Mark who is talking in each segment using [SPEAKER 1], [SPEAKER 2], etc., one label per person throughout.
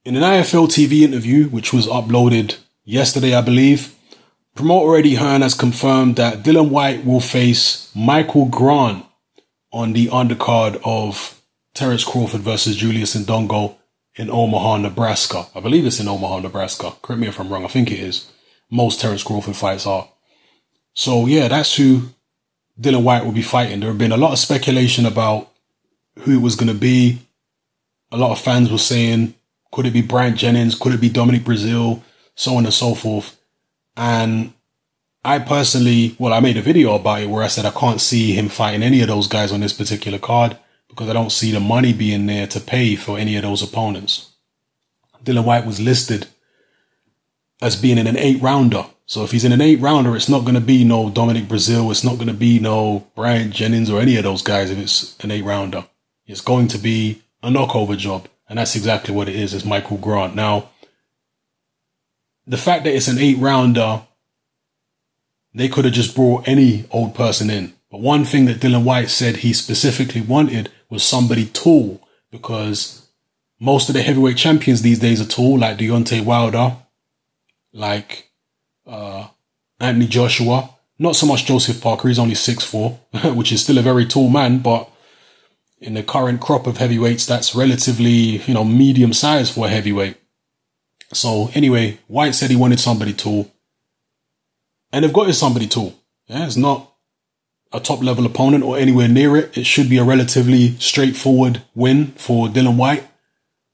[SPEAKER 1] In an IFL TV interview, which was uploaded yesterday, I believe, promoter Eddie Hearn has confirmed that Dillian Whyte will face Michael Grant on the undercard of Terence Crawford versus Julius Indongo in Omaha, Nebraska. I believe it's in Omaha, Nebraska. Correct me if I'm wrong. I think it is. Most Terence Crawford fights are. So yeah, that's who Dillian Whyte will be fighting. There have been a lot of speculation about who it was going to be. A lot of fans were saying, could it be Bryant Jennings? Could it be Dominic Brazil? So on and so forth. And I personally, well, I made a video about it where I said I can't see him fighting any of those guys on this particular card because I don't see the money being there to pay for any of those opponents. Dillian Whyte was listed as being in an 8-rounder. So if he's in an 8-rounder, it's not going to be no Dominic Brazil. It's not going to be no Bryant Jennings or any of those guys if it's an 8-rounder. It's going to be a knockover job. And that's exactly what it is. It's Michael Grant. Now, the fact that it's an 8-rounder, they could have just brought any old person in. But one thing that Dillian Whyte said he specifically wanted was somebody tall, because most of the heavyweight champions these days are tall, like Deontay Wilder, like Anthony Joshua. Not so much Joseph Parker, he's only 6'4", which is still a very tall man, but in the current crop of heavyweights, that's relatively, medium size for a heavyweight. So anyway, Whyte said he wanted somebody tall. And they've got his somebody tall. Yeah, it's not a top level opponent or anywhere near it. It should be a relatively straightforward win for Dillian Whyte.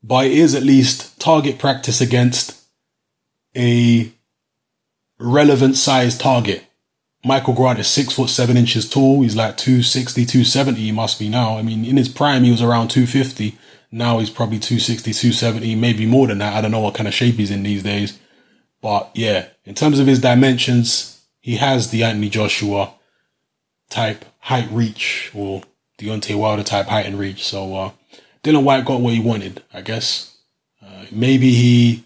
[SPEAKER 1] But it is at least target practice against a relevant size target. Michael Grant is 6'7" tall. He's like 260, 270 he must be now. I mean, in his prime, he was around 250. Now he's probably 260, 270, maybe more than that. I don't know what kind of shape he's in these days. But yeah, in terms of his dimensions, he has the Anthony Joshua type height reach, or Deontay Wilder type height and reach. So Dillian Whyte got what he wanted, I guess. Maybe he,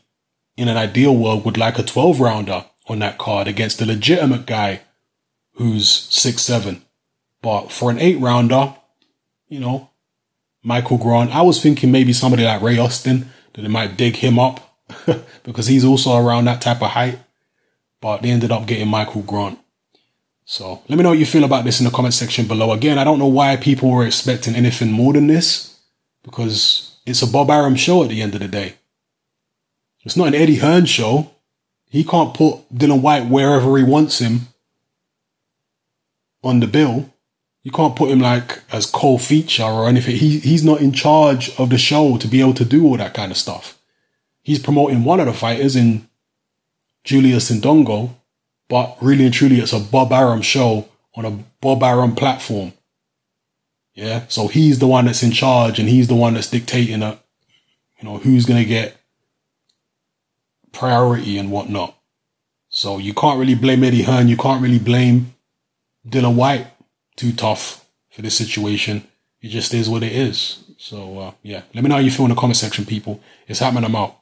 [SPEAKER 1] in an ideal world, would like a 12-rounder on that card against a legitimate guy who's 6'7". But for an 8-rounder, Michael Grant, I was thinking maybe somebody like Ray Austin, that they might dig him up because he's also around that type of height. But they ended up getting Michael Grant. So let me know what you feel about this in the comment section below. Again, I don't know why people were expecting anything more than this, because it's a Bob Arum show at the end of the day. It's not an Eddie Hearn show. He can't put Dillian Whyte wherever he wants him on the bill. You can't put him like as co-feature or anything. He's not in charge of the show to be able to do all that kind of stuff. He's promoting one of the fighters in Julius Indongo, but really and truly it's a Bob Arum show on a Bob Arum platform. Yeah, so he's the one that's in charge and he's the one that's dictating who's going to get priority and whatnot. So you can't really blame Eddie Hearn. You can't really blame Dillian Whyte too tough for this situation. It just is what it is. So yeah, let me know how you feel in the comment section, people. It's happening. I'm out.